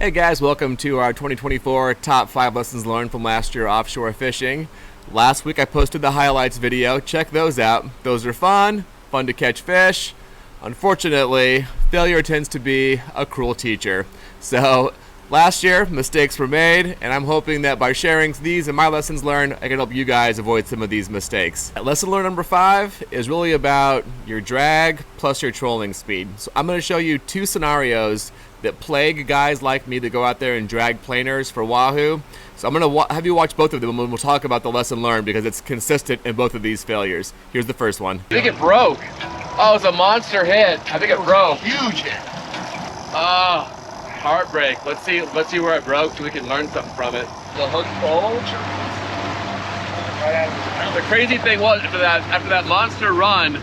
Hey guys, welcome to our 2024 top 5 lessons learned from last year offshore fishing. Last week I posted the highlights video. Check those out. Those are fun to catch fish. Unfortunately, failure tends to be a cruel teacher. So last year, mistakes were made, and I'm hoping that by sharing these and my lessons learned, I can help you guys avoid some of these mistakes. Lesson learned number 5 is really about your drag plus your trolling speed. So I'm going to show you 2 scenarios that plague guys like me that go out there and drag planers for wahoo. So I'm going to have you watch both of them and we'll talk about the lesson learned because it's consistent in both of these failures. Here's the first one. I think it broke. Oh, it's a monster hit. I think it broke. Huge hit. Oh, heartbreak. Let's see where it broke so we can learn something from it. The hook bulge. The crazy thing was after that monster run,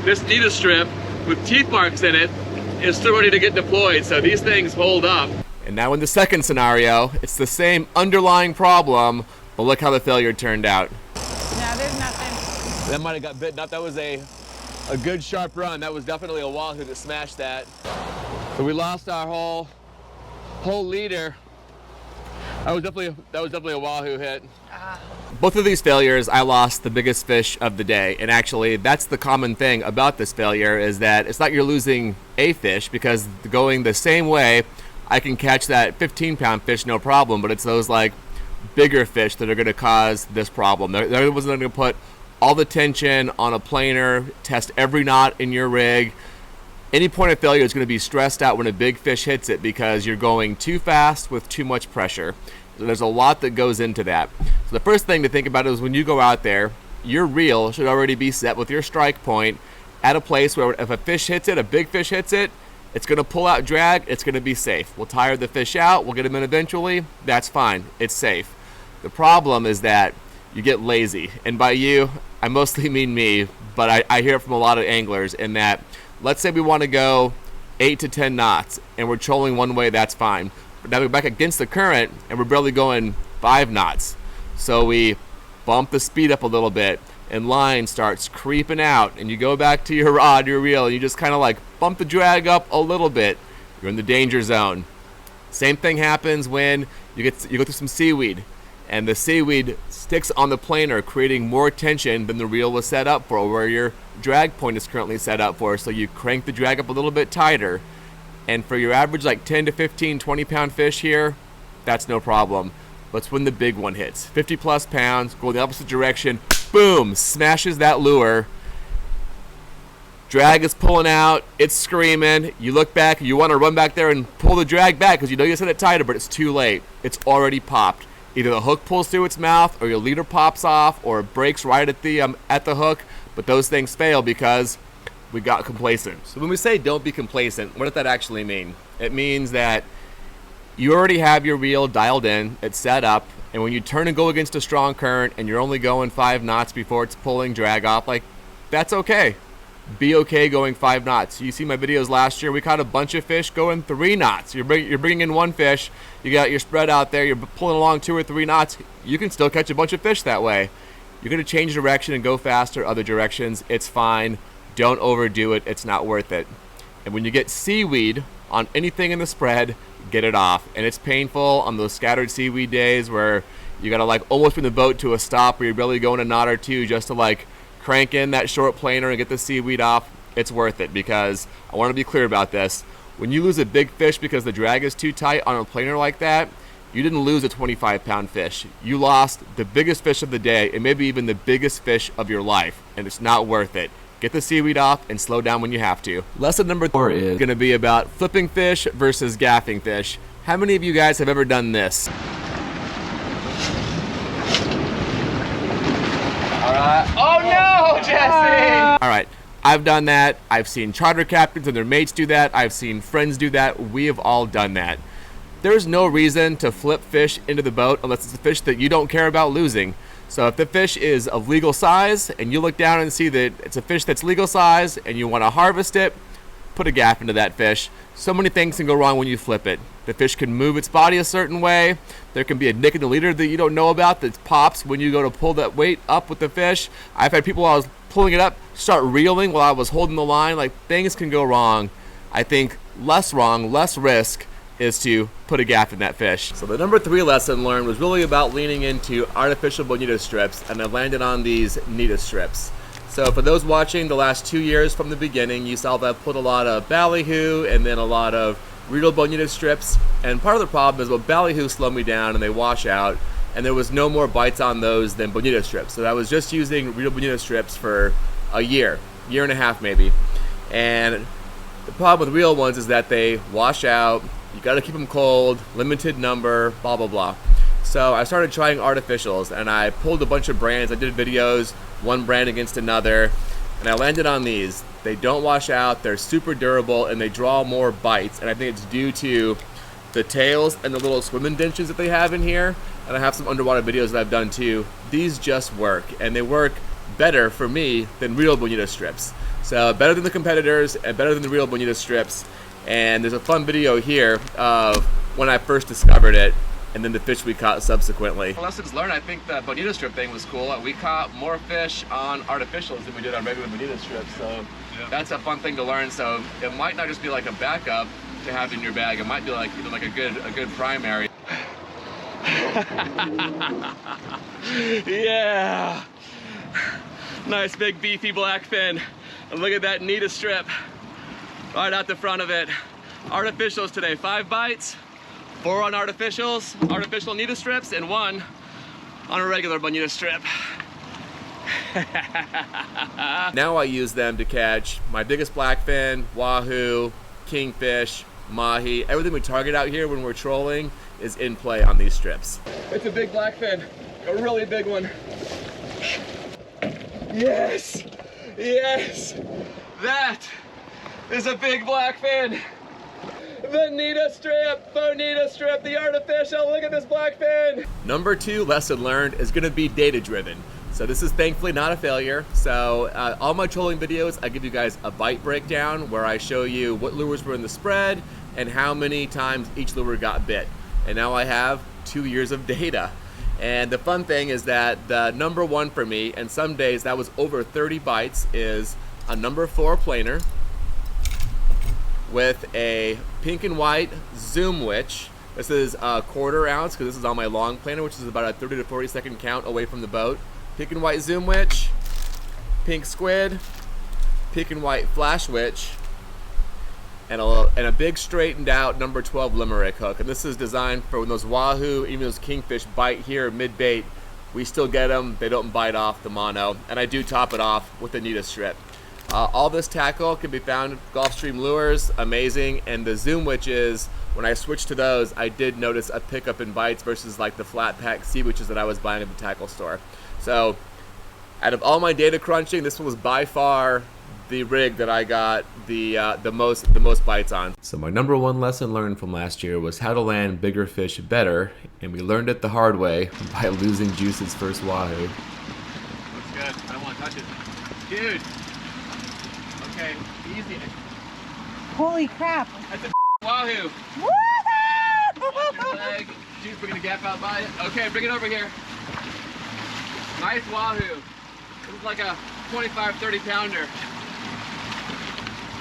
this Nita strip with teeth marks in it is still ready to get deployed, so these things hold up. And now in the second scenario, it's the same underlying problem, but look how the failure turned out. No, there's nothing. That might have got bitten up. That was a good sharp run. That was definitely a wahoo that smashed that. So we lost our whole leader. That was definitely a wahoo hit. Both of these failures, I lost the biggest fish of the day. And actually, that's the common thing about this failure is that it's not you're losing a fish because going the same way, I can catch that 15-pound fish no problem, but it's those like bigger fish that are going to cause this problem. They're the ones that are going to put all the tension on a planer, test every knot in your rig. Any point of failure is going to be stressed out when a big fish hits it because you're going too fast with too much pressure. So there's a lot that goes into that. So the first thing to think about is when you go out there, your reel should already be set with your strike point at a place where if a fish hits it, a big fish hits it, it's going to pull out drag, it's going to be safe. We'll tire the fish out, we'll get him in eventually, that's fine, it's safe. The problem is that you get lazy. And by you, I mostly mean me, but I hear it from a lot of anglers in that, let's say we want to go 8 to 10 knots and we're trolling one way, that's fine. But now we're back against the current and we're barely going 5 knots. So we bump the speed up a little bit and line starts creeping out and you go back to your rod, your reel, and you just kind of like bump the drag up a little bit. You're in the danger zone. Same thing happens when you go through some seaweed and the seaweed sticks on the planer, creating more tension than the reel was set up for, where your drag point is currently set up for. So you crank the drag up a little bit tighter. And for your average like 10 to 15, 20-pound fish here, that's no problem. But it's when the big one hits. 50 plus pounds, go in the opposite direction, boom, smashes that lure. Drag is pulling out, it's screaming. You look back, you want to run back there and pull the drag back because you know you set it tighter, but it's too late. It's already popped. Either the hook pulls through its mouth or your leader pops off or it breaks right at the hook, but those things fail because we got complacent. So when we say don't be complacent, what does that actually mean? It means that you already have your reel dialed in, it's set up, and when you turn and go against a strong current and you're only going 5 knots before it's pulling drag off, like, that's okay. Be okay going 5 knots. You see my videos last year, we caught a bunch of fish going 3 knots. You're bringing in one fish, you got your spread out there, you're pulling along 2 or 3 knots, you can still catch a bunch of fish that way. You're going to change direction and go faster other directions, it's fine. Don't overdo it, it's not worth it. And when you get seaweed on anything in the spread, get it off. And it's painful on those scattered seaweed days where you gotta like almost bring the boat to a stop where you're barely going a knot or 2 just to like crank in that short planer and get the seaweed off. It's worth it because I want to be clear about this. When you lose a big fish because the drag is too tight on a planer like that, you didn't lose a 25-pound fish. You lost the biggest fish of the day and maybe even the biggest fish of your life, and it's not worth it. Get the seaweed off and slow down when you have to. Lesson number 4 is going to be about flipping fish versus gaffing fish. How many of you guys have ever done this? Alright. Oh no, Jesse! Alright, I've done that. I've seen charter captains and their mates do that. I've seen friends do that. We have all done that. There's no reason to flip fish into the boat unless it's a fish that you don't care about losing. So if the fish is of legal size and you look down and see that it's a fish that's legal size and you want to harvest it, put a gaff into that fish. So many things can go wrong when you flip it. The fish can move its body a certain way. There can be a nick in the leader that you don't know about that pops when you go to pull that weight up with the fish. I've had people while I was pulling it up start reeling while I was holding the line. Like, things can go wrong. I think less wrong, less risk, is to put a gaff in that fish. So the number 3 lesson learned was really about leaning into artificial bonito strips, and I landed on these Nita strips. So for those watching the last 2 years from the beginning, you saw that I put a lot of ballyhoo and then a lot of real bonito strips, and part of the problem is, well, ballyhoo slowed me down and they wash out, and there was no more bites on those than bonito strips. So I was just using real bonito strips for a year and a half maybe. And the problem with real ones is that they wash out, you gotta keep them cold, limited number, blah, blah, blah. So I started trying artificials, and I pulled a bunch of brands. I did videos, one brand against another, and I landed on these. They don't wash out, they're super durable, and they draw more bites. And I think it's due to the tails and the little swim indentions that they have in here. And I have some underwater videos that I've done too. These just work, and they work better for me than real bonito strips. So better than the competitors and better than the real bonito strips. And there's a fun video here of when I first discovered it and then the fish we caught subsequently. Lessons learned, I think the bonito strip thing was cool. We caught more fish on artificials than we did on regular bonito strips. So that's a fun thing to learn. So it might not just be like a backup to have in your bag. It might be like even like a good primary. Yeah. Nice big beefy blackfin. And look at that Nita strip right out the front of it. Artificials today, 5 bites, 4 on artificials, artificial Nita strips, and 1 on a regular bonito strip. Now I use them to catch my biggest blackfin, wahoo, kingfish, mahi. Everything we target out here when we're trolling is in play on these strips. It's a big blackfin, a really big one. Yes, yes, that is a big blackfin. The Nita strip, bonito strip, the artificial, look at this blackfin. Number 2 lesson learned is gonna be data driven. So this is thankfully not a failure. So all my trolling videos, I give you guys a bite breakdown where I show you what lures were in the spread and how many times each lure got bit. And now I have 2 years of data. And the fun thing is that the number 1 for me, and some days that was over 30 bites, is a number 4 planer with a pink and white zoom witch. This is a 1/4 ounce because this is on my long planer, which is about a 30 to 40 second count away from the boat. Pink and white zoom witch, pink squid, pink and white flash witch, and a big straightened out number 12 limerick hook. And this is designed for when those wahoo, even those kingfish bite here mid bait, we still get them, they don't bite off the mono. And I do top it off with the Nita strip. All this tackle can be found at Gulfstream Lures, amazing. And the zoom witches, when I switched to those, I did notice a pickup in bites versus like the flat pack sea witches that I was buying at the tackle store. So out of all my data crunching, this one was by far the rig that I got the most bites on. So my number 1 lesson learned from last year was how to land bigger fish better, and we learned it the hard way by losing Juice's first wahoo. Looks good. I don't want to touch it. Dude. Okay, easy. Holy crap. That's a wahoo. Woohoo! Watch your leg. Dude, we're gonna gap out by it. Okay, bring it over here. Nice wahoo. This is like a 25, 30 pounder.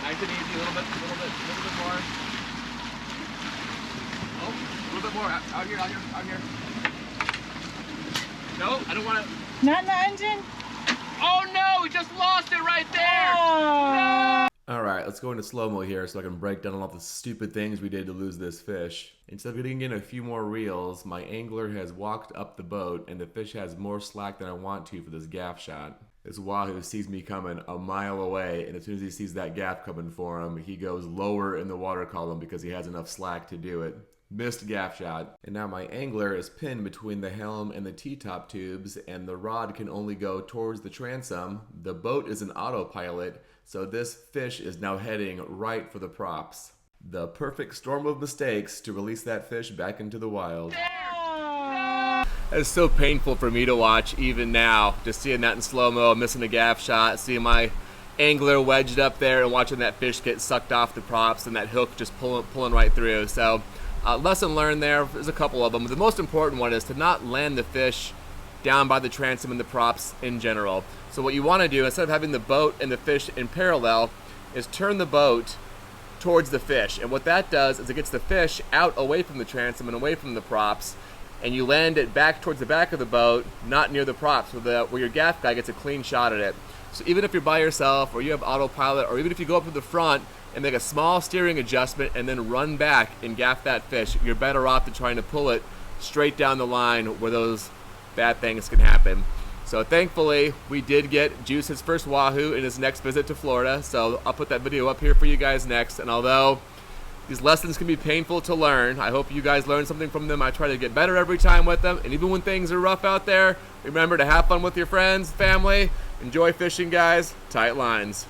Nice and easy, a little bit more. Oh, a little bit more. Out here. No, I don't want to. Not in the engine? Oh no, we just lost it right there. Oh. No. All right, let's go into slow-mo here so I can break down all the stupid things we did to lose this fish. Instead of getting in a few more reels, my angler has walked up the boat and the fish has more slack than I want to for this gaff shot. This wahoo sees me coming a mile away, and as soon as he sees that gaff coming for him, he goes lower in the water column because he has enough slack to do it. Missed gaff shot. And now my angler is pinned between the helm and the T-top tubes, and the rod can only go towards the transom. The boat is an autopilot, so this fish is now heading right for the props. The perfect storm of mistakes to release that fish back into the wild. It's so painful for me to watch even now, just seeing that in slow-mo, missing a gaff shot, seeing my angler wedged up there and watching that fish get sucked off the props and that hook just pulling right through. So lesson learned there's a couple of them. The most important one is to not land the fish down by the transom and the props in general. So what you want to do, instead of having the boat and the fish in parallel, is turn the boat towards the fish. And what that does is it gets the fish out away from the transom and away from the props, and you land it back towards the back of the boat, not near the props, so where your gaff guy gets a clean shot at it. So even if you're by yourself, or you have autopilot, or even if you go up to the front and make a small steering adjustment and then run back and gaff that fish, you're better off than trying to pull it straight down the line where those bad things can happen. So thankfully, we did get Juice his first wahoo in his next visit to Florida. So I'll put that video up here for you guys next. And although these lessons can be painful to learn, I hope you guys learn something from them. I try to get better every time with them. And even when things are rough out there, remember to have fun with your friends, family. Enjoy fishing, guys. Tight lines.